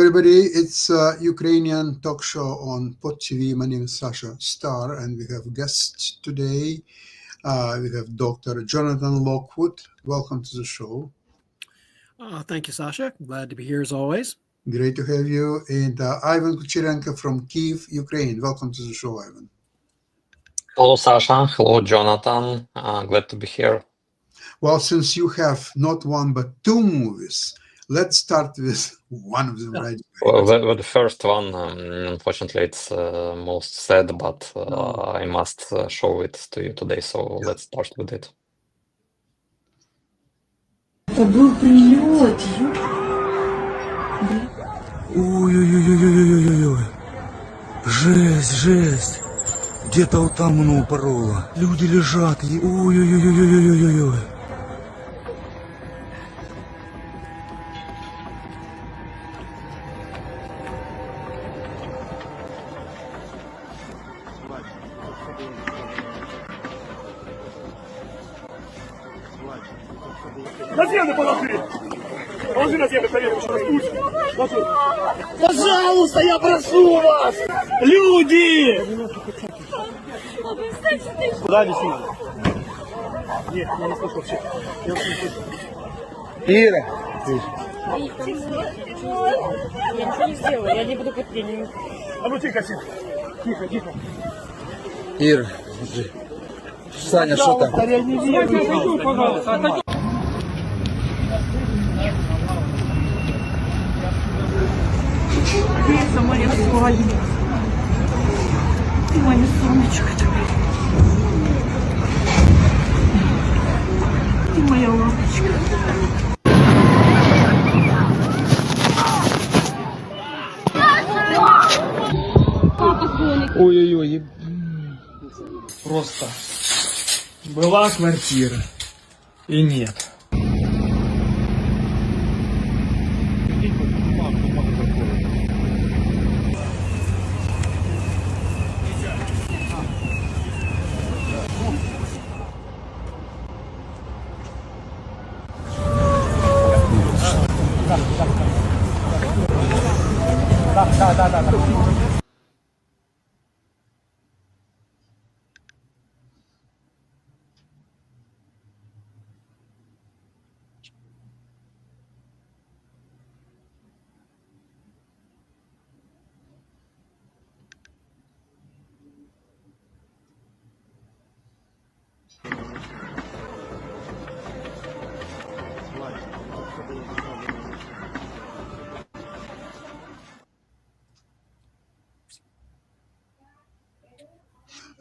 everybody. It's a Ukrainian talk show on Pod TV. My name is Sasha Star, and we have guests today. We have Dr. Jonathan Lockwood. Welcome to the show. Thank you, Sasha. Glad to be here as always. Great to have you. And Ivan Kucherenko from Kyiv, Ukraine. Welcome to the show, Ivan. Hello, Sasha. Hello, Jonathan. Glad to be here. Well, since you have not one but two movies, let's start with one of them right away. Well, the first one, unfortunately, it's most sad, but I must show it to you today, so let's start with it. Это был прилет. Ой-ой-ой-ой-ой-ой-ой-ой. Жесть. Где-то вот там оно упороло. Люди лежат. Ой-ой-ой-ой-ой-ой-ой. На землю положи! Положи на землю тарелку, еще раз пусть. Пожалуйста, я прошу вас! Люди! Куда нести надо? Нет, я не слышу вообще. Я вообще не слышу. Ира! Я ничего не сделаю, я не буду под тенью. А ну тихо, тихо. Ира, смотри. Саня, что там? Я не вижу, пожалуйста. Ты моя спальня. Ты моя солнышко. Ты моя лапочка. Ой-ой-ой. Просто была квартира и нет. Да.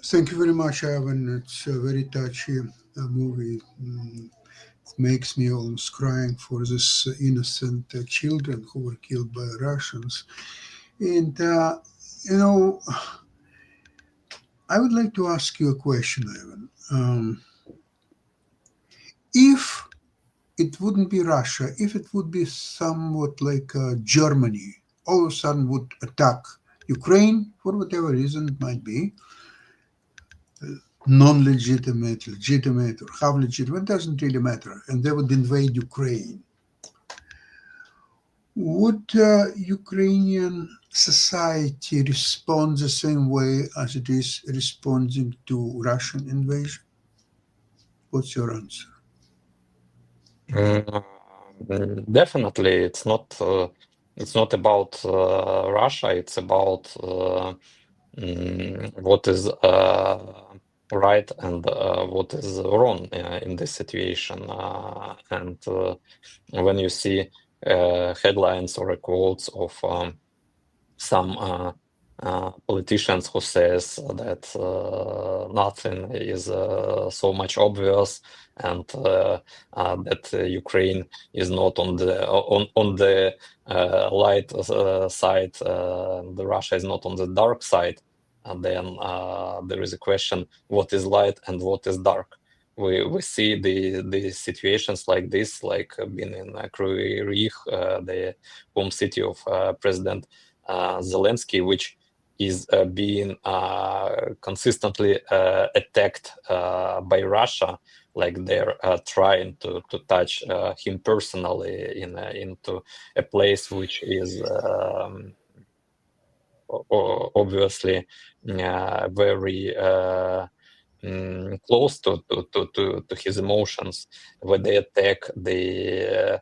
Thank you very much, Ivan. It's a very touchy movie. It makes me almost crying for these innocent children who were killed by Russians. And, I would like to ask you a question, Ivan. If it wouldn't be Russia, if it would be somewhat like Germany, all of a sudden would attack Ukraine, for whatever reason it might be, non-legitimate, legitimate, or half legitimate, doesn't really matter, and they would invade Ukraine. Would Ukrainian society respond the same way as it is responding to Russian invasion? What's your answer? Definitely, it's not about Russia. It's about what is right and what is wrong in this situation. And when you see headlines or quotes of some politicians who says that nothing is so much obvious, and that Ukraine is not on the light side, the Russia is not on the dark side, and then there is a question: what is light and what is dark? We see the situations like this, like being in Kryvyi Rih, the home city of President Zelensky, which is being consistently attacked by Russia, like they're trying to touch him personally into a place which is obviously very close to his emotions, where they attack the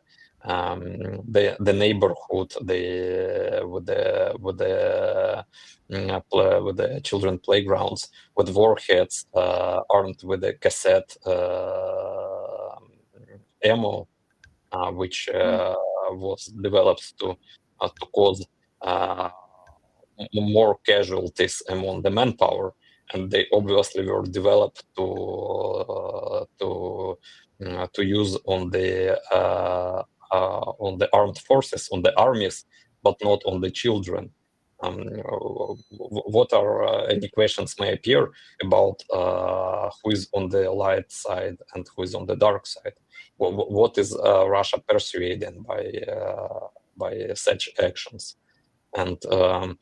neighborhood, with the children playgrounds, with warheads, armed with a cassette ammo, which was developed to cause more casualties among the manpower, and they obviously were developed to use on the armed forces, on the armies, but not on the children. What are any questions may appear about who is on the light side and who is on the dark side? What is Russia persuading by such actions? And I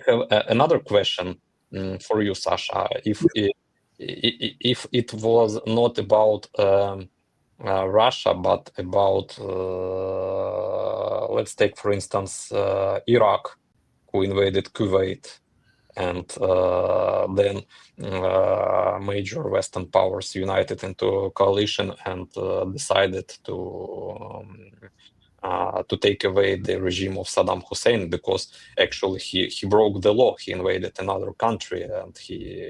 have another question for you, Sasha. If it was not about Russia, but about let's take, for instance, Iraq, who invaded Kuwait, and then major Western powers united into a coalition and decided to take away the regime of Saddam Hussein, because actually he broke the law. He invaded another country and he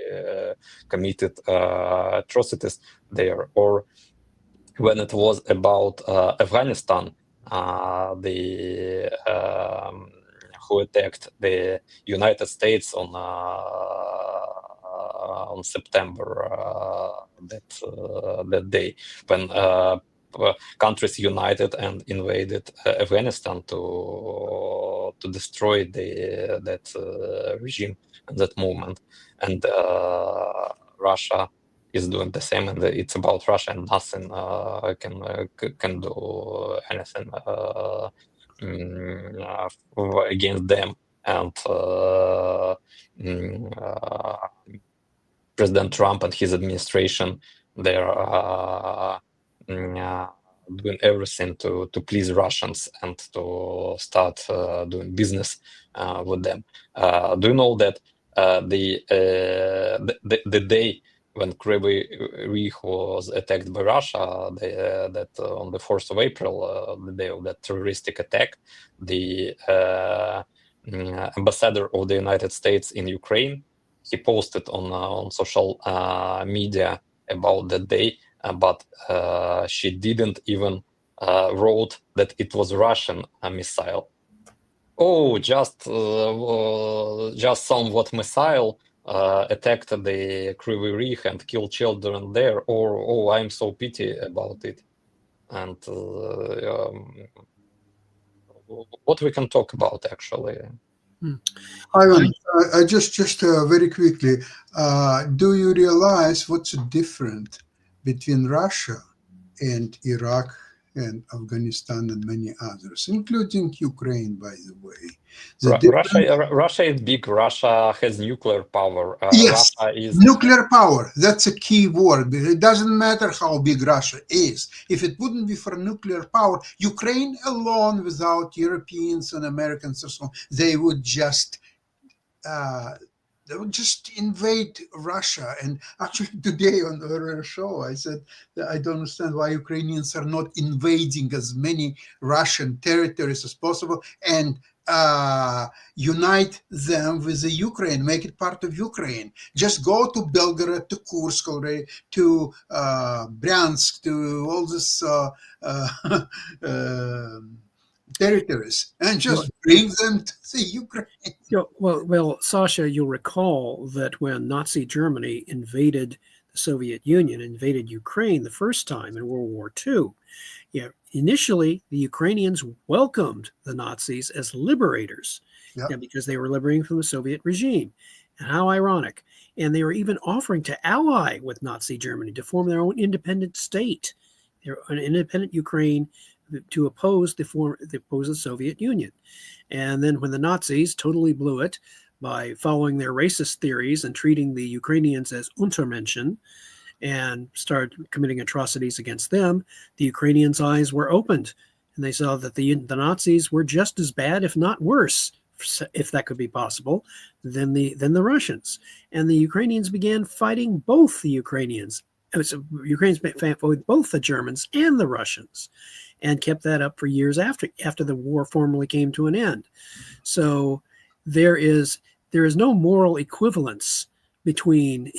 committed atrocities there. Or when it was about Afghanistan, who attacked the United States on September that day, when countries united and invaded Afghanistan to destroy that regime and that movement. And Russia is doing the same, and it's about Russia, and nothing can do anything against them. And President Trump and his administration, they're doing everything to please Russians and to start doing business with them. Do you know that the day when Kryvyi Rih was attacked by Russia, that on the 4th of April, the day of that terroristic attack, the ambassador of the United States in Ukraine, he posted on social media about that day, but she didn't even wrote that it was Russian missile. Oh, just somewhat missile attacked the Kryvyi Rih and killed children there. Or, oh, I'm so pity about it. And what we can talk about, actually. Ivan, just very quickly, do you realize what's different between Russia and Iraq and Afghanistan and many others, including Ukraine, by the way? Russia is big. Russia has nuclear power. Yes, Russia is nuclear power. That's a key word. It doesn't matter how big Russia is. If it wouldn't be for nuclear power, Ukraine alone, without Europeans and Americans or so on, they would just invade Russia. And actually today on our show, I said that I don't understand why Ukrainians are not invading as many Russian territories as possible and unite them with the Ukraine, make it part of Ukraine. Just go to Belgorod, to Kursk already, to Bryansk, to all this territories, and just bring them to the Ukraine. Well, Sasha, you'll recall that when Nazi Germany invaded the Soviet Union, invaded Ukraine the first time in World War II, initially the Ukrainians welcomed the Nazis as liberators, because they were liberating from the Soviet regime. And how ironic. And they were even offering to ally with Nazi Germany to form their own independent state, an independent Ukraine, to oppose the Soviet Union. And then when the Nazis totally blew it by following their racist theories and treating the Ukrainians as Untermenschen and started committing atrocities against them, the Ukrainians' eyes were opened, and they saw that the Nazis were just as bad, if not worse, if that could be possible, than the Russians. And the Ukrainians began fighting both the Ukrainians. Ukrainians fought both the Germans and the Russians, and kept that up for years after the war formally came to an end. So there is no moral equivalence between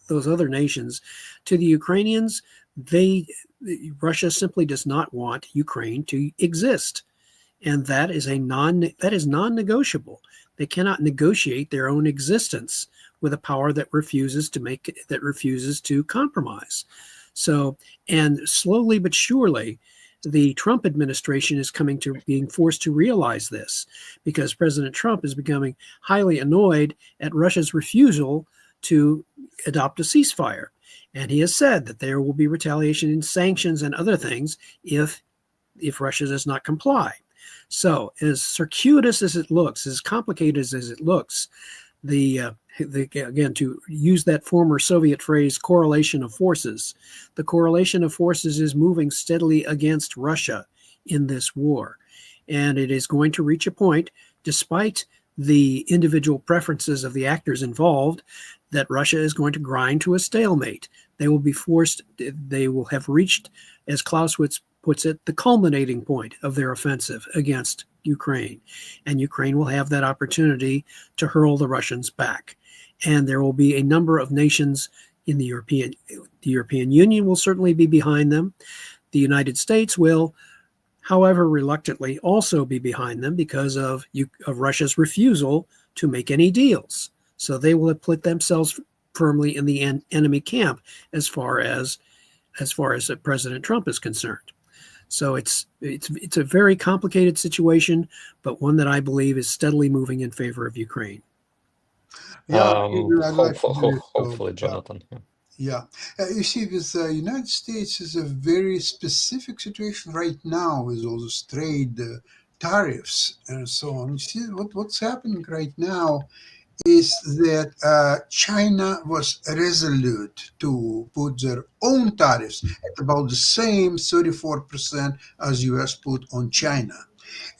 those other nations. To the Ukrainians, Russia simply does not want Ukraine to exist, and that is non-negotiable. They cannot negotiate their own existence with a power that refuses to compromise. So, and slowly but surely, the Trump administration is being forced to realize this, because President Trump is becoming highly annoyed at Russia's refusal to adopt a ceasefire. And he has said that there will be retaliation in sanctions and other things if Russia does not comply. So, as circuitous as it looks, as complicated as it looks, again, to use that former Soviet phrase, correlation of forces, the correlation of forces is moving steadily against Russia in this war. And it is going to reach a point, despite the individual preferences of the actors involved, that Russia is going to grind to a stalemate. They will have reached, as Clausewitz puts it, the culminating point of their offensive against Ukraine. And Ukraine will have that opportunity to hurl the Russians back. And there will be a number of nations in the European Union will certainly be behind them. The United States will, however reluctantly, also be behind them because of Russia's refusal to make any deals. So they will have put themselves firmly in the enemy camp as far as President Trump is concerned. So it's a very complicated situation, but one that I believe is steadily moving in favor of Ukraine. Yeah, I'd like to do it. Hopefully, Jonathan. Yeah. You see, with the United States is a very specific situation right now with all those trade tariffs and so on. You see, what's happening right now is that China was resolute to put their own tariffs at about the same 34% as US put on China.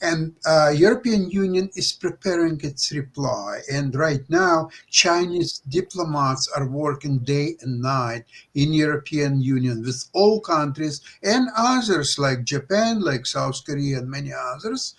And European Union is preparing its reply. And right now, Chinese diplomats are working day and night in European Union with all countries and others like Japan, like South Korea, and many others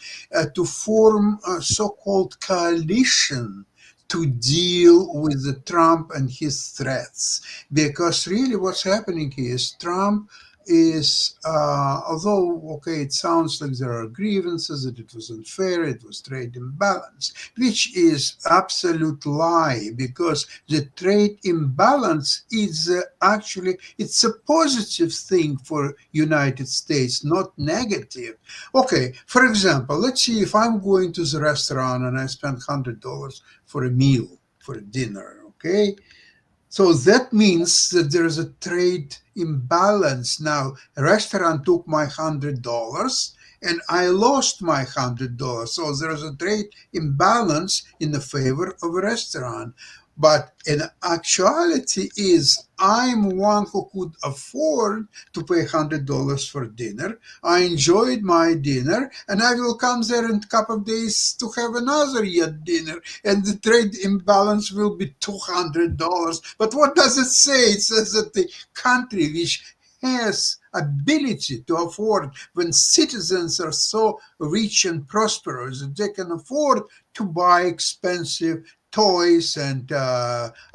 to form a so-called coalition to deal with the Trump and his threats. Because really what's happening is Trump is, although, okay, it sounds like there are grievances, that it was unfair, it was trade imbalance, which is absolute lie, because the trade imbalance is actually, it's a positive thing for United States, not negative. Okay, for example, let's see if I'm going to the restaurant and I spend $100 for a meal, for a dinner, okay? So that means that there's a trade imbalance. Now, a restaurant took my $100 and I lost my $100. So there's a trade imbalance in the favor of a restaurant. But in actuality is I'm one who could afford to pay $100 for dinner. I enjoyed my dinner, and I will come there in a couple of days to have another yet dinner, and the trade imbalance will be $200. But what does it say? It says that the country which has ability to afford, when citizens are so rich and prosperous that they can afford to buy expensive toys and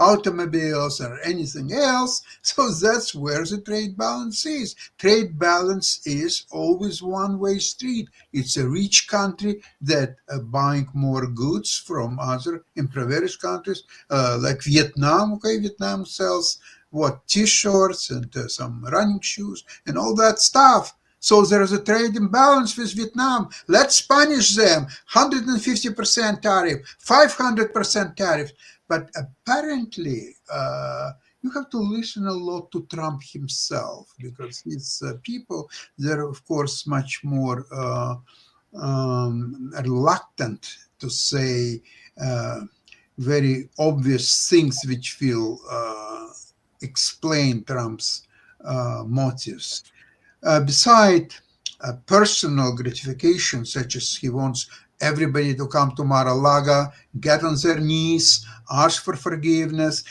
automobiles or anything else. So that's where the trade balance is. Trade balance is always one-way street. It's a rich country that buying more goods from other impoverished countries like Vietnam. Okay, Vietnam sells T-shirts and some running shoes and all that stuff. So there is a trade imbalance with Vietnam. Let's punish them. 150% tariff, 500% tariff. But apparently, you have to listen a lot to Trump himself, because his people, they're of course much more reluctant to say very obvious things which will explain Trump's motives. Beside personal gratification, such as he wants everybody to come to Mar-a-Lago, get on their knees, ask for forgiveness,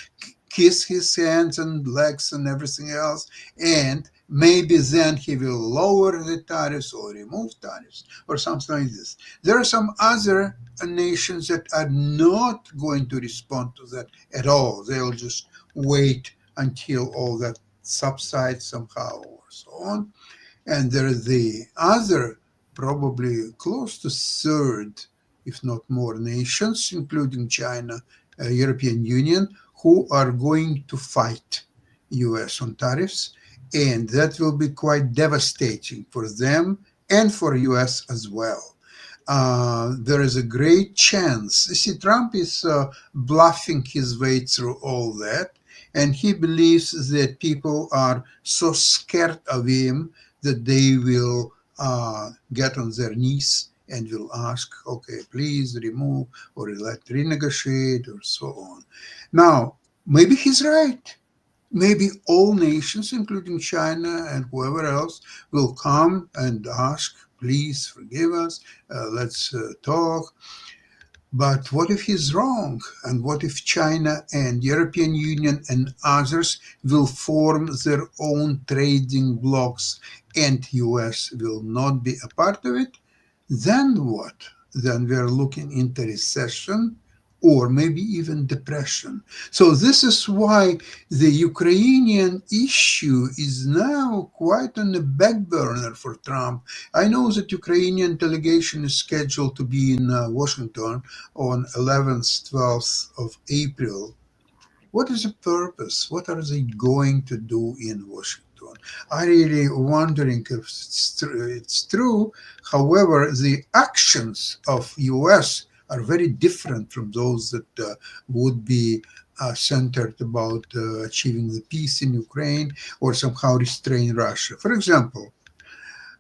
kiss his hands and legs and everything else, and maybe then he will lower the tariffs or remove tariffs or something like this. There are some other nations that are not going to respond to that at all. They'll just wait until all that subsides somehow or so on. And there is the other, probably close to third, if not more, nations, including China, European Union, who are going to fight US on tariffs. And that will be quite devastating for them and for US as well. There is a great chance. You see, Trump is bluffing his way through all that, and he believes that people are so scared of him that they will get on their knees and will ask, okay, please remove or let renegotiate or so on. Now, maybe he's right. Maybe all nations, including China and whoever else, will come and ask, please forgive us, let's talk. But what if he's wrong? And what if China and European Union and others will form their own trading blocs and US will not be a part of it? Then what? Then we're looking into recession or maybe even depression. So this is why the Ukrainian issue is now quite on the back burner for Trump. I know that Ukrainian delegation is scheduled to be in Washington on 11th, 12th of April. What is the purpose? What are they going to do in Washington? I really wondering if it's true. However, the actions of US are very different from those that would be centered about achieving the peace in Ukraine or somehow restrain Russia. For example,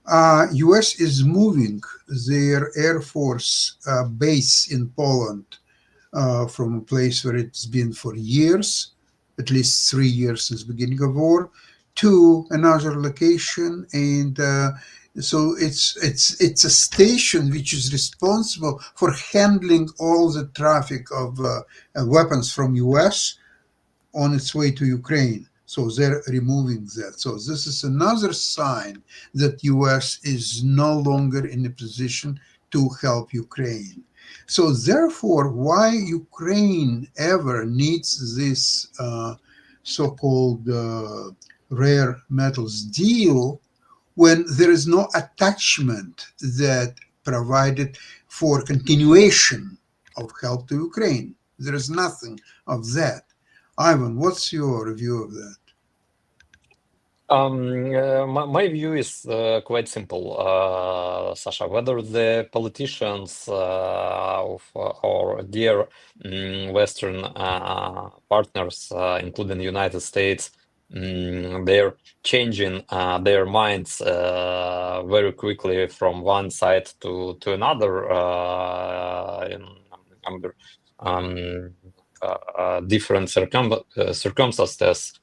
US is moving their Air Force base in Poland from a place where it's been for years, at least 3 years since the beginning of war, to another location. And so it's a station which is responsible for handling all the traffic of weapons from US on its way to Ukraine. So they're removing that. So this is another sign that US is no longer in a position to help Ukraine. So therefore, why Ukraine ever needs this so-called rare metals deal when there is no attachment that provided for continuation of help to Ukraine? There is nothing of that. Ivan, what's your view of that? My view is quite simple, Sasha. Whether the politicians of our dear Western partners, including the United States, they're changing their minds very quickly from one side to another under different circumstances.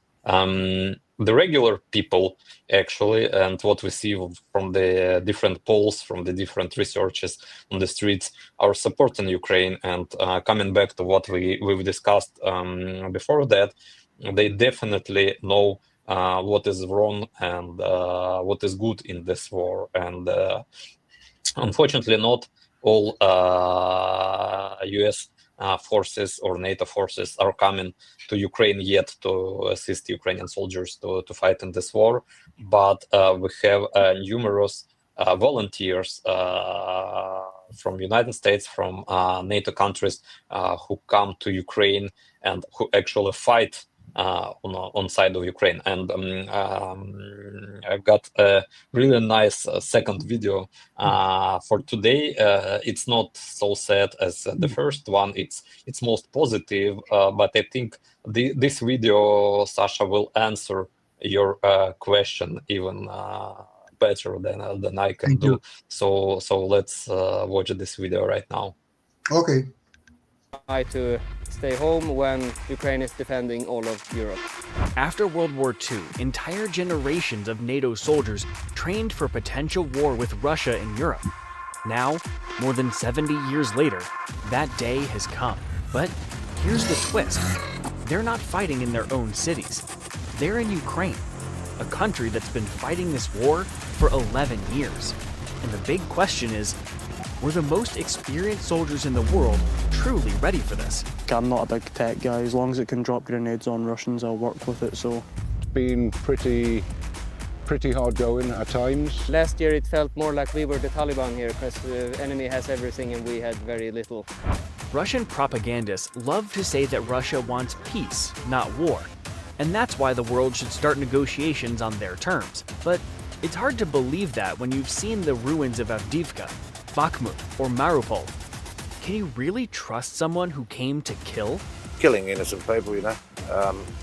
The regular people, actually, and what we see from the different polls, from the different researches on the streets, are supporting Ukraine. And coming back to what we've discussed before that, they definitely know what is wrong and what is good in this war. And unfortunately, not all US forces or NATO forces are coming to Ukraine yet to assist Ukrainian soldiers to fight in this war. But we have numerous volunteers from United States, from NATO countries who come to Ukraine and who actually fight on side of Ukraine. And I've got a really nice second video for today. It's not so sad as the first one. It's most positive, but I think this video, Sasha, will answer your question even better than I can Thank do. you. So let's watch this video right now. Okay. Try to stay home when Ukraine is defending all of Europe. After World War II, entire generations of NATO soldiers trained for potential war with Russia in Europe. Now, more than 70 years later, that day has come. But here's the twist. They're not fighting in their own cities. They're in Ukraine, a country that's been fighting this war for 11 years. And the big question is, were the most experienced soldiers in the world truly ready for this? I'm not a big tech guy. As long as it can drop grenades on Russians, I'll work with it, so... It's been pretty hard going at times. Last year it felt more like we were the Taliban here, because the enemy has everything and we had very little. Russian propagandists love to say that Russia wants peace, not war. And that's why the world should start negotiations on their terms. But it's hard to believe that when you've seen the ruins of Avdiivka, Bakhmut, or Mariupol. Can you really trust someone who came to kill? Killing innocent people, you know,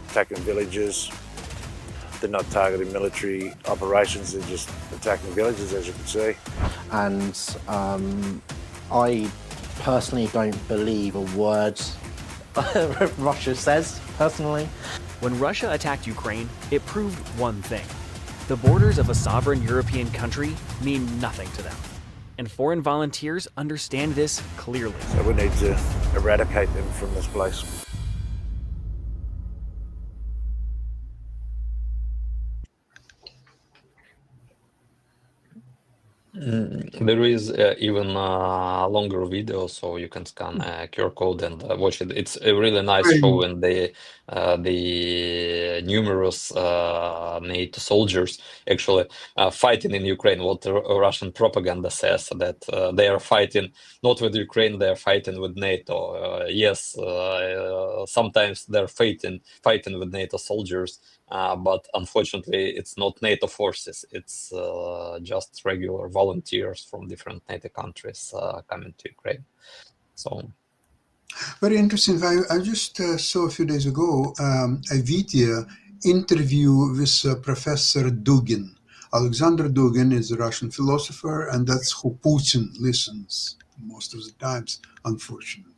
attacking villages. They're not targeting military operations, they're just attacking villages, as you can see. And I personally don't believe a word Russia says, personally. When Russia attacked Ukraine, it proved one thing. The borders of a sovereign European country mean nothing to them. And foreign volunteers understand this clearly. So we need to eradicate them from this place. There is even a longer video, so you can scan a QR code and watch it. It's a really nice show, and the numerous NATO soldiers actually fighting in Ukraine. What the Russian propaganda says, that they are fighting not with Ukraine, they are fighting with NATO. Yes, sometimes they're fighting with NATO soldiers. But unfortunately, it's not NATO forces. It's just regular volunteers from different NATO countries coming to Ukraine. So, very interesting. I just saw a few days ago a video interview with Professor Dugin. Alexander Dugin is a Russian philosopher, and that's who Putin listens most of the times, unfortunately.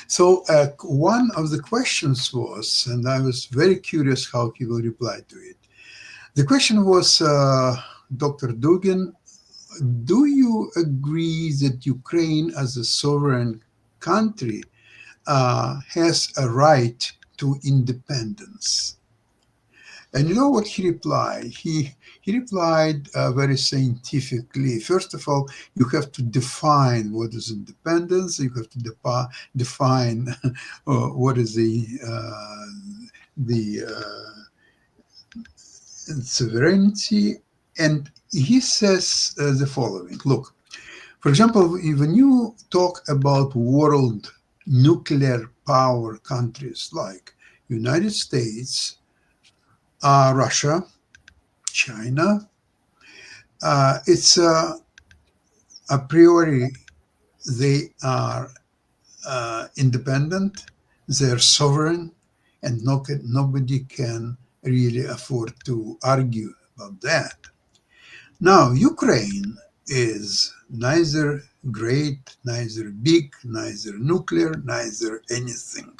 So one of the questions was, and I was very curious how he will reply to it. The question was, Dr. Dugin, do you agree that Ukraine as a sovereign country has a right to independence? And you know what he replied? He replied very scientifically. First of all, you have to define what is independence. You have to define what is the sovereignty. And he says the following. Look, for example, when you talk about world nuclear power countries like United States, Russia, China, it's a priori they are independent, they're sovereign, and nobody can really afford to argue about that. Now, Ukraine is neither great, neither big, neither nuclear, neither anything.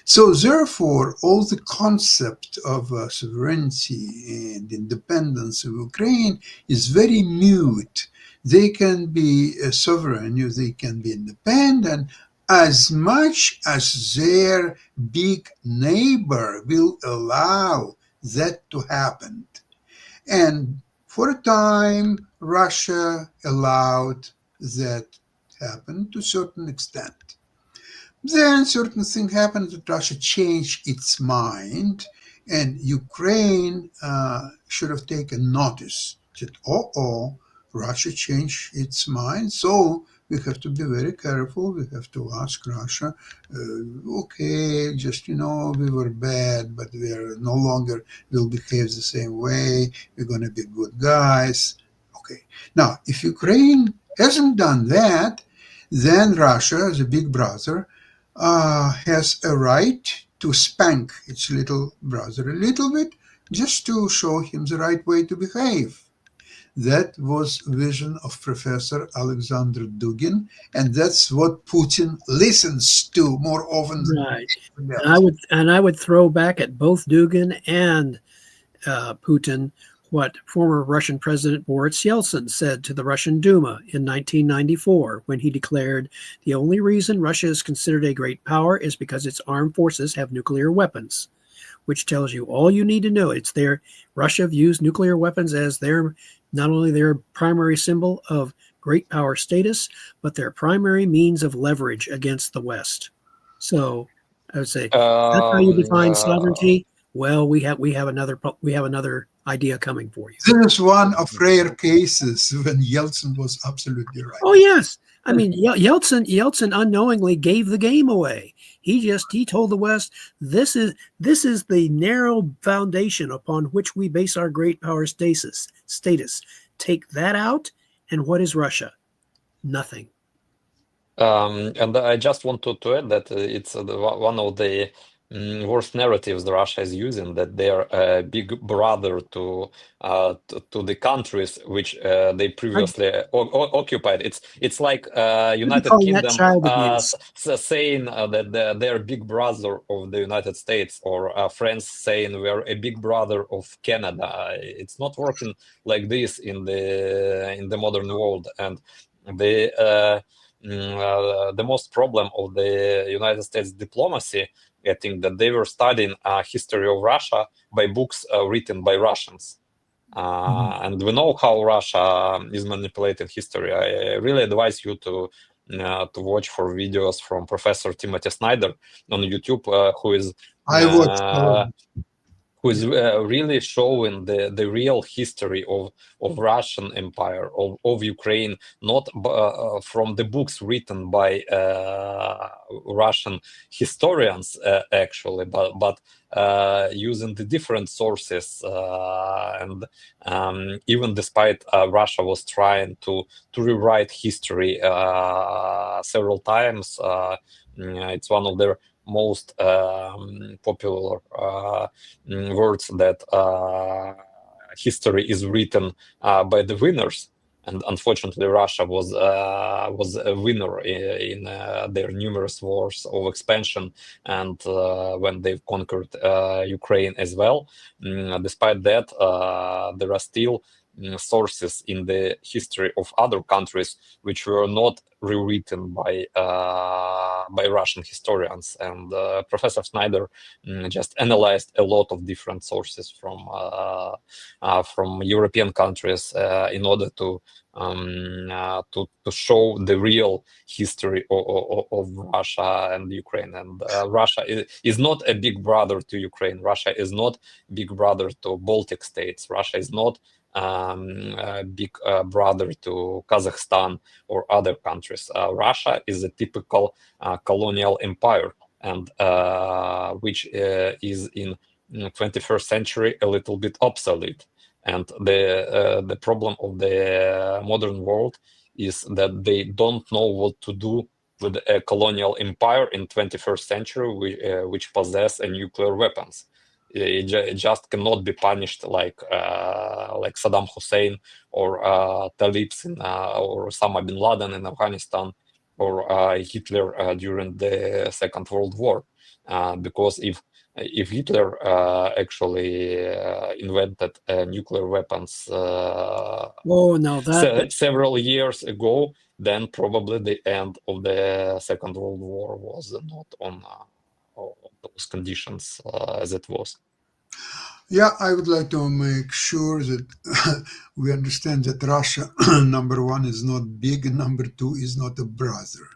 So therefore, all the concept of sovereignty and independence of Ukraine is very mute. They can be sovereign, they can be independent, as much as their big neighbor will allow that to happen. And for a time, Russia allowed that to happen to a certain extent. Then certain thing happened that Russia changed its mind, and Ukraine should have taken notice that, Russia changed its mind, so we have to be very careful. We have to ask Russia, okay, just, we were bad, but we are no longer will behave the same way. We're going to be good guys. Okay. Now, if Ukraine hasn't done that, then Russia, as a big brother, has a right to spank its little brother a little bit, just to show him the right way to behave. That was vision of Professor Alexander Dugin, and that's what Putin listens to more often than Right. anything And else. I would throw back at both Dugin and Putin what former Russian President Boris Yeltsin said to the Russian Duma in 1994 when he declared the only reason Russia is considered a great power is because its armed forces have nuclear weapons, which tells you all you need to know. It's their Russia views nuclear weapons as their not only their primary symbol of great power status, but their primary means of leverage against the West. So I would say that's how you define sovereignty. Well, we have another idea coming for you. This is one of rare cases when Yeltsin was absolutely right. Oh yes, I mean Yeltsin unknowingly gave the game away. He told the West this is the narrow foundation upon which we base our great power status. Take that out, and what is Russia? Nothing. And I just want to add that it's one of the worst narratives that Russia is using, that they are a big brother to the countries which they previously occupied. It's like United Kingdom saying that they're big brother of the United States, or France saying we're a big brother of Canada. It's not working like this in the modern world, and the most problem of the United States diplomacy, I think, that they were studying history of Russia by books written by Russians. And we know how Russia is manipulating history. I really advise you to watch for videos from Professor Timothy Snyder on YouTube, who is really showing the real history of Russian Empire, of Ukraine, not from the books written by Russian historians actually, but using the different sources, and even despite Russia was trying to rewrite history several times, it's one of their most popular words that history is written by the winners, and unfortunately Russia was a winner in their numerous wars of expansion, and when they've conquered Ukraine as well. Despite that, there are still sources in the history of other countries which were not rewritten by Russian historians, and Professor Snyder just analyzed a lot of different sources from European countries in order to show the real history of Russia and Ukraine. And Russia is not a big brother to Ukraine. Russia is not big brother to Baltic states. Russia is not big brother to Kazakhstan or other countries. Russia is a typical colonial empire, and which is in 21st century a little bit obsolete. And the problem of the modern world is that they don't know what to do with a colonial empire in 21st century which possess nuclear weapons. It just cannot be punished like Saddam Hussein or Talibs or Osama bin Laden in Afghanistan, or Hitler during the Second World War, because if Hitler actually invented nuclear weapons several years ago, then probably the end of the Second World War was not on those conditions as it was. Yeah, I would like to make sure that we understand that Russia, number one, is not big, and number two, is not a brother.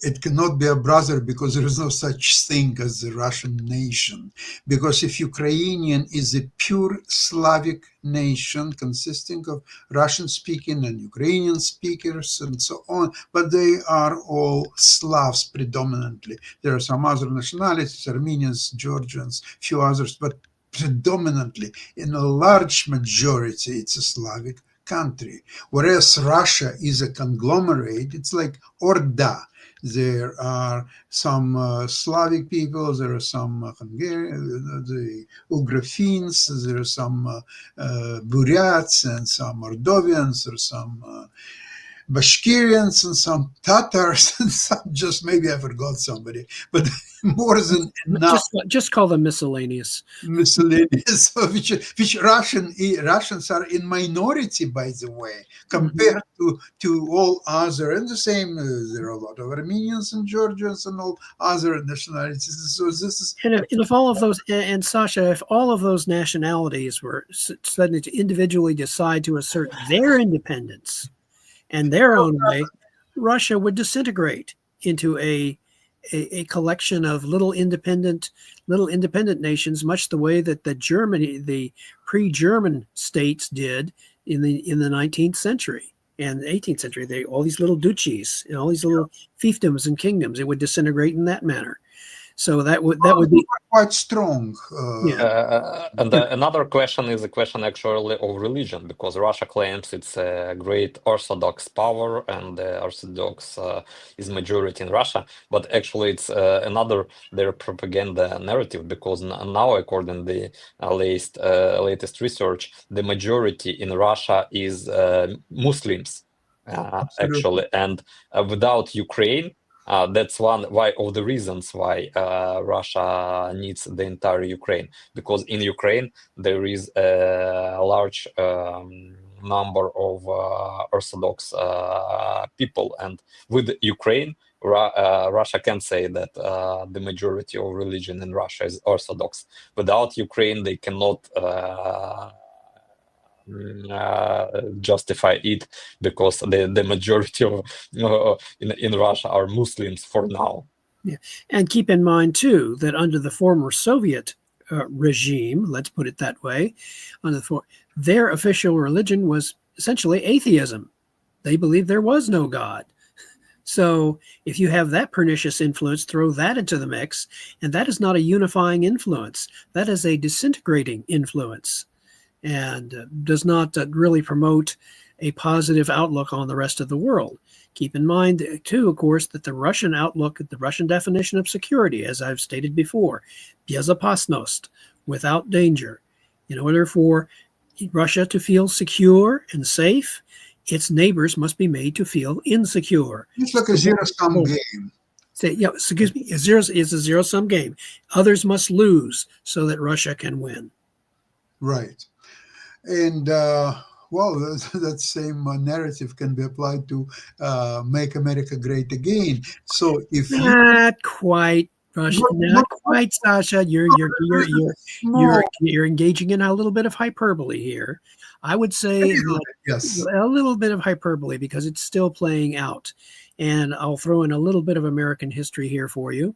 it cannot be a brother because there is no such thing as the Russian nation. Because if Ukrainian is a pure Slavic nation consisting of Russian-speaking and Ukrainian speakers and so on, but they are all Slavs predominantly. There are some other nationalities, Armenians, Georgians, few others, but predominantly, in a large majority, it's a Slavic country. Whereas Russia is a conglomerate, it's like Orda. There are some Slavic people, there are some Hungarian, the Ugra-Finns, there are some Buryats and some Moldovians, there are some Bashkirians and some Tatars and some, just maybe I forgot somebody, but more than enough. Just call them miscellaneous. Miscellaneous, which Russians are in minority, by the way, compared to all other, and the same. There are a lot of Armenians and Georgians and all other nationalities. So this is, and if all of those, and Sasha, if all of those nationalities were suddenly to individually decide to assert their independence and their own way, Russia would disintegrate into a collection of little independent nations, much the way that the pre-German states did in the 19th century and the 18th century. All these little duchies and all these little fiefdoms and kingdoms, it would disintegrate in that manner. So that would be quite strong. And another question is a question actually of religion, because Russia claims it's a great Orthodox power and the Orthodox is majority in Russia, but actually it's another their propaganda narrative, because now according to the latest research, the majority in Russia is Muslims actually, and without Ukraine. That's one of the reasons why Russia needs the entire Ukraine, because in Ukraine there is a large number of Orthodox people, and with Ukraine, Russia can say that the majority of religion in Russia is Orthodox. Without Ukraine, they cannot justify it, because the majority of in Russia are Muslims for now. Yeah, and keep in mind too that under the former Soviet regime, let's put it that way, their official religion was essentially atheism. They believed there was no God. So if you have that pernicious influence, throw that into the mix, and that is not a unifying influence. That is a disintegrating influence, and does not really promote a positive outlook on the rest of the world. Keep in mind, too, of course, that the Russian outlook, the Russian definition of security, as I've stated before, bezopasnost, without danger. In order for Russia to feel secure and safe, its neighbors must be made to feel insecure. It's like a zero-sum game. Excuse me, it's a zero-sum game. Others must lose so that Russia can win. Right. And, well, that same narrative can be applied to Make America Great Again. So if not quite, Russia, not quite, Sasha. You're engaging in a little bit of hyperbole here. I would say yes, a little bit of hyperbole, because it's still playing out. And I'll throw in a little bit of American history here for you.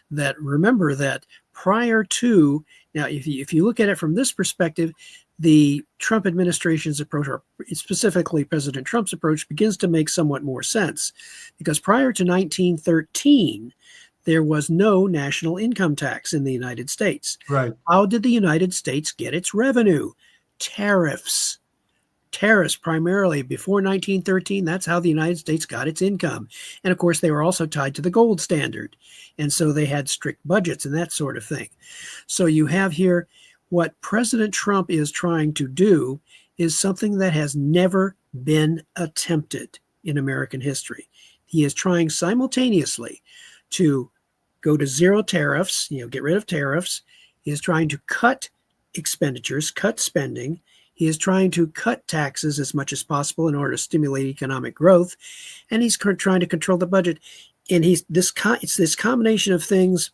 That remember that prior to now, if you look at it from this perspective, the Trump administration's approach, or specifically President Trump's approach, begins to make somewhat more sense, because prior to 1913, there was no national income tax in the United States. Right. How did the United States get its revenue? Tariffs. Tariffs primarily. Before 1913, that's how the United States got its income. And of course, they were also tied to the gold standard. And so they had strict budgets and that sort of thing. So you have here what President Trump is trying to do is something that has never been attempted in American history. He is trying simultaneously to go to zero tariffs, get rid of tariffs. He is trying to cut expenditures, cut spending. He is trying to cut taxes as much as possible in order to stimulate economic growth. And he's trying to control the budget. And it's this combination of things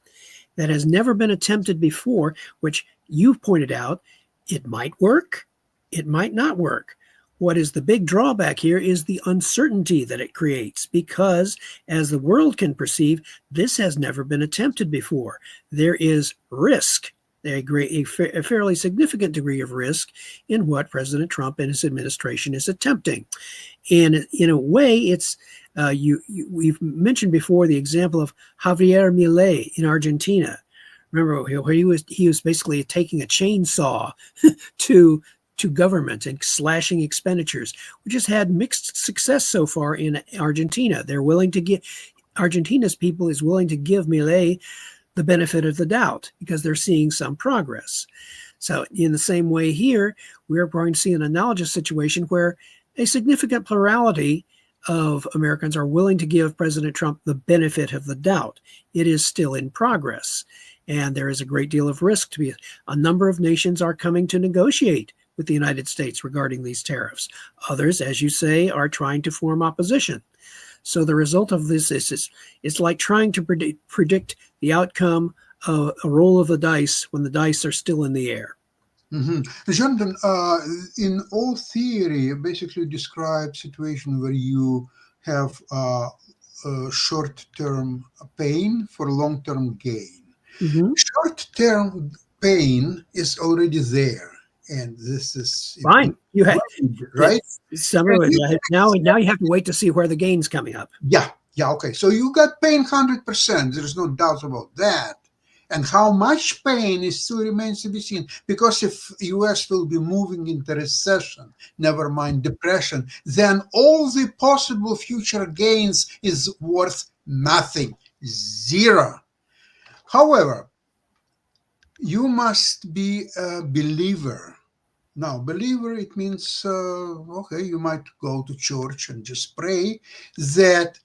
that has never been attempted before, which you pointed out, it might work, it might not work. What is the big drawback here is the uncertainty that it creates, because as the world can perceive, this has never been attempted before. There is risk, a fairly significant degree of risk in what President Trump and his administration is attempting. And in a way, it's we've mentioned before the example of Javier Milei in Argentina. Remember, where he was basically taking a chainsaw to government and slashing expenditures, which has had mixed success so far in Argentina. They're willing to give Argentina's people is willing to give Milei the benefit of the doubt because they're seeing some progress. So in the same way here, we're going to see an analogous situation where a significant plurality of Americans are willing to give President Trump the benefit of the doubt. It is still in progress, and there is a great deal of risk to be. A number of nations are coming to negotiate with the United States regarding these tariffs. Others, as you say, are trying to form opposition. So the result of this is it's like trying to predict the outcome of a roll of the dice when the dice are still in the air. Jonathan, in all theory, basically describe situation where you have short-term pain for long-term gain. Short-term pain is already there, and this is fine. You have right. Now you have to wait to see where the gain's coming up. Yeah. Okay. So you got pain 100%. There's no doubt about that. And how much pain is still remains to be seen. Because if U.S. will be moving into recession, never mind depression, then all the possible future gains is worth nothing, zero. However, you must be a believer. Now, believer, it means, okay, you might go to church and just pray that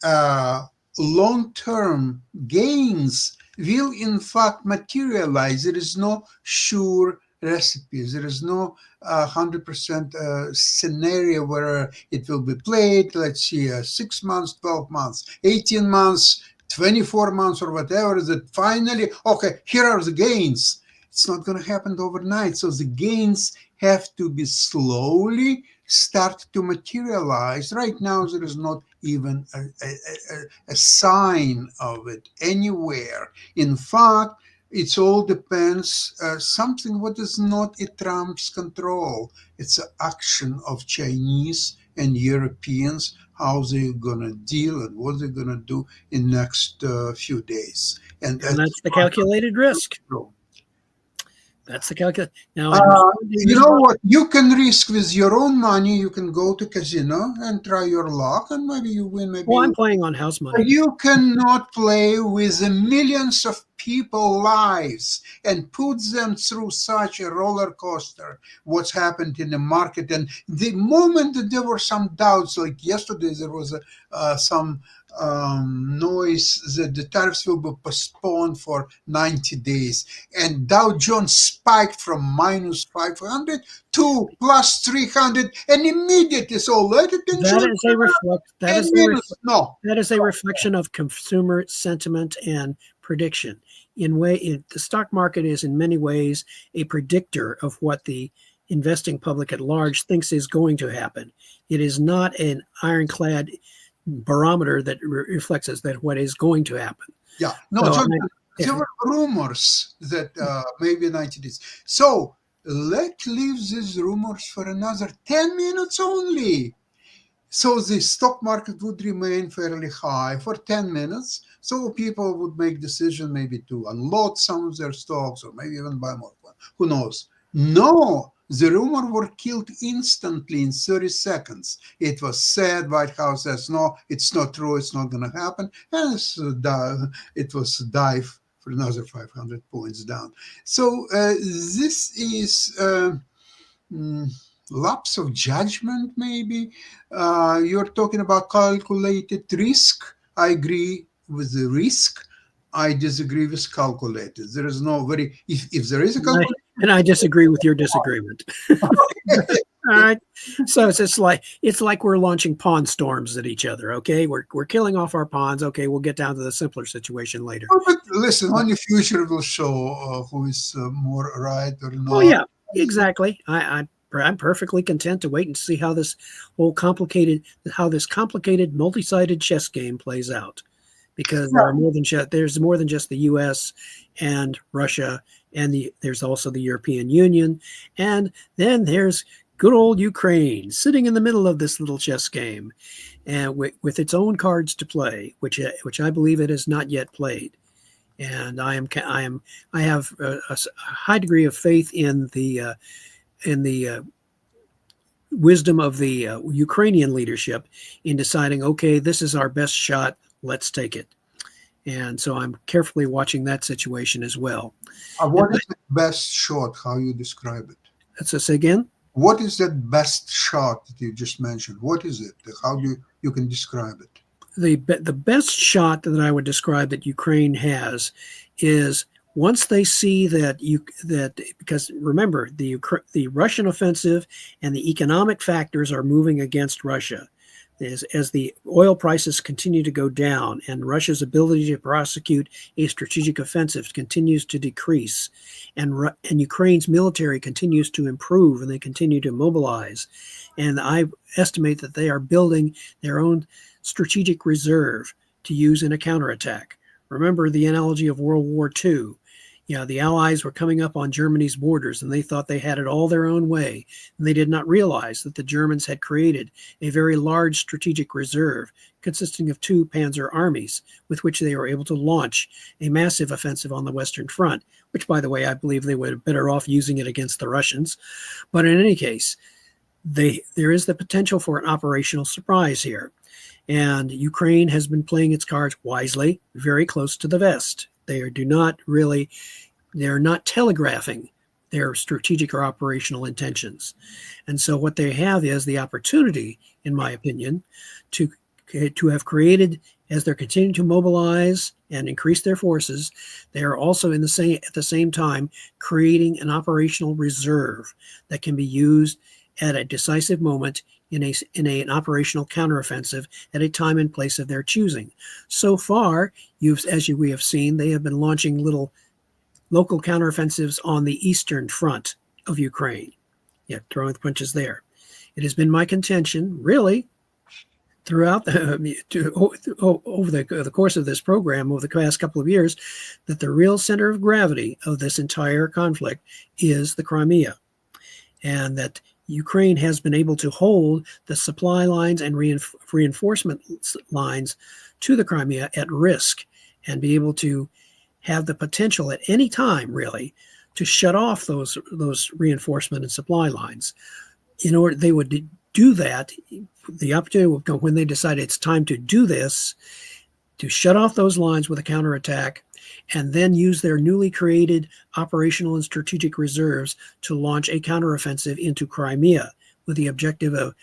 long-term gains will in fact materialize. There is no sure recipe. There is no 100% scenario where it will be played, let's see, 6 months, 12 months, 18 months, 24 months or whatever, that finally, okay, here are the gains. It's not going to happen overnight. So the gains have to be slowly start to materialize. Right now, there is not even a sign of it anywhere. In fact, it all depends something what is not in Trump's control. It's an action of Chinese and Europeans, how they're going to deal and what they're going to do in next few days. And that's the calculated risk. That's the calculation. Now, you know what? You can risk with your own money. You can go to casino and try your luck, and maybe you win. Maybe I'm playing on house money. You cannot play with the millions of people lives and put them through such a roller coaster. What's happened in the market, and the moment that there were some doubts, like yesterday, there was some noise that the tariffs will be postponed for 90 days, and Dow Jones spiked from minus 500 to plus 300, and immediately so let it that is a reflection of consumer sentiment and prediction. The stock market is in many ways a predictor of what the investing public at large thinks is going to happen. It is not an ironclad barometer that reflects us that what is going to happen. Yeah, no, so there were rumors that maybe 90 days. So let's leave these rumors for another 10 minutes only. So the stock market would remain fairly high for 10 minutes. So people would make decision maybe to unload some of their stocks or maybe even buy more. Who knows? No. The rumor were killed instantly in 30 seconds. It was said, White House says, no, it's not true, it's not going to happen. And it was dive for another 500 points down. So this is lapse of judgment, maybe. You're talking about calculated risk. I agree with the risk. I disagree with calculated. There is no if there is a calculated. And I disagree with your disagreement. All right. So it's like we're launching pawn storms at each other. Okay, we're killing off our pawns. Okay, we'll get down to the simpler situation later. Oh, but listen, only future will show who is more right or not. Oh yeah, exactly. I'm perfectly content to wait and see how this complicated multi-sided chess game plays out, because there's more than just the U.S. and Russia, and there's also the European Union, and then there's good old Ukraine sitting in the middle of this little chess game, and with its own cards to play, which I believe it has not yet played. And I have a high degree of faith in the wisdom of the Ukrainian leadership in deciding, okay, this is our best shot, let's take it. And so I'm carefully watching that situation as well. What is the best shot? How you describe it? Let's say again. What is that best shot that you just mentioned? What is it? How do you can describe it? The best shot that I would describe that Ukraine has is once they see that because remember the Russian offensive and the economic factors are moving against Russia. As the oil prices continue to go down and Russia's ability to prosecute a strategic offensive continues to decrease, and Ukraine's military continues to improve and they continue to mobilize, and I estimate that they are building their own strategic reserve to use in a counterattack. Remember the analogy of World War II. The Allies were coming up on Germany's borders and they thought they had it all their own way. And they did not realize that the Germans had created a very large strategic reserve consisting of 2 panzer armies with which they were able to launch a massive offensive on the Western Front, which, by the way, I believe they would have better off using it against the Russians. But in any case, there is the potential for an operational surprise here. And Ukraine has been playing its cards wisely, very close to the vest. They're not telegraphing their strategic or operational intentions. And so what they have is the opportunity, in my opinion, to have created, as they're continuing to mobilize and increase their forces, they are also at the same time creating an operational reserve that can be used at a decisive moment in an operational counteroffensive at a time and place of their choosing. So far, we have seen, they have been launching little local counteroffensives on the eastern front of Ukraine. Throwing punches there. It has been my contention, really, throughout over the course of this program over the past couple of years, that the real center of gravity of this entire conflict is the Crimea, and that Ukraine has been able to hold the supply lines and reinforcement lines to the Crimea at risk and be able to have the potential at any time, really, to shut off those reinforcement and supply lines. In order they would do that, the opportunity will come when they decide it's time to do this, to shut off those lines with a counterattack, and then use their newly created operational and strategic reserves to launch a counteroffensive into Crimea with the objective of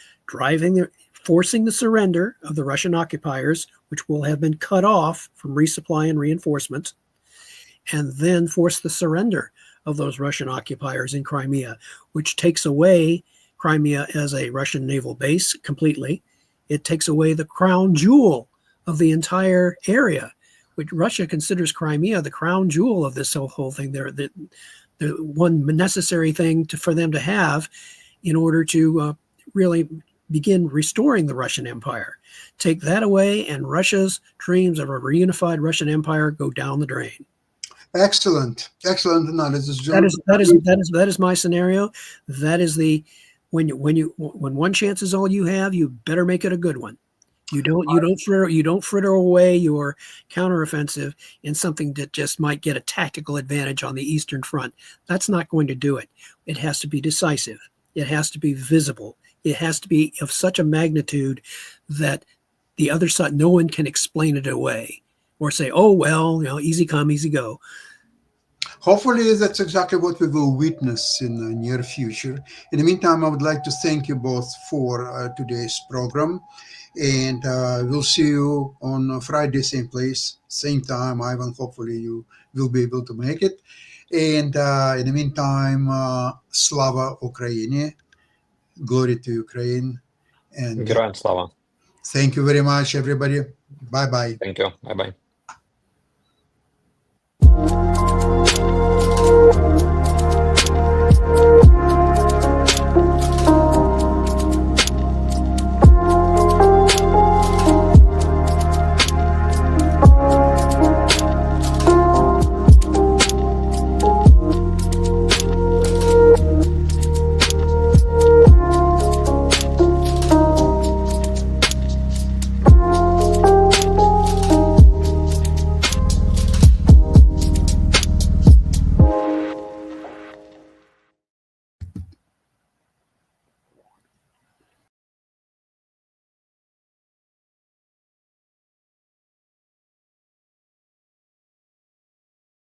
forcing the surrender of the Russian occupiers, which will have been cut off from resupply and reinforcement, and then force the surrender of those Russian occupiers in Crimea, which takes away Crimea as a Russian naval base completely. It takes away the crown jewel of the entire area, which Russia considers Crimea the crown jewel of this whole thing. They're the one necessary thing for them to have in order to really begin restoring the Russian Empire. Take that away, and Russia's dreams of a reunified Russian Empire go down the drain. Excellent analysis, John. That is my scenario. That is when one chance is all you have, you better make it a good one. You don't fritter away your counteroffensive in something that just might get a tactical advantage on the Eastern Front. That's not going to do it. It has to be decisive. It has to be visible. It has to be of such a magnitude that the other side, no one can explain it away or say, oh, well, easy come, easy go. Hopefully that's exactly what we will witness in the near future. In the meantime, I would like to thank you both for today's program. And we'll see you on Friday, same place, same time. Ivan, hopefully you will be able to make it. And in the meantime, Slava Ukraini, glory to Ukraine. And Героям слава. thank you very much, everybody. Bye-bye. Thank you. Bye-bye.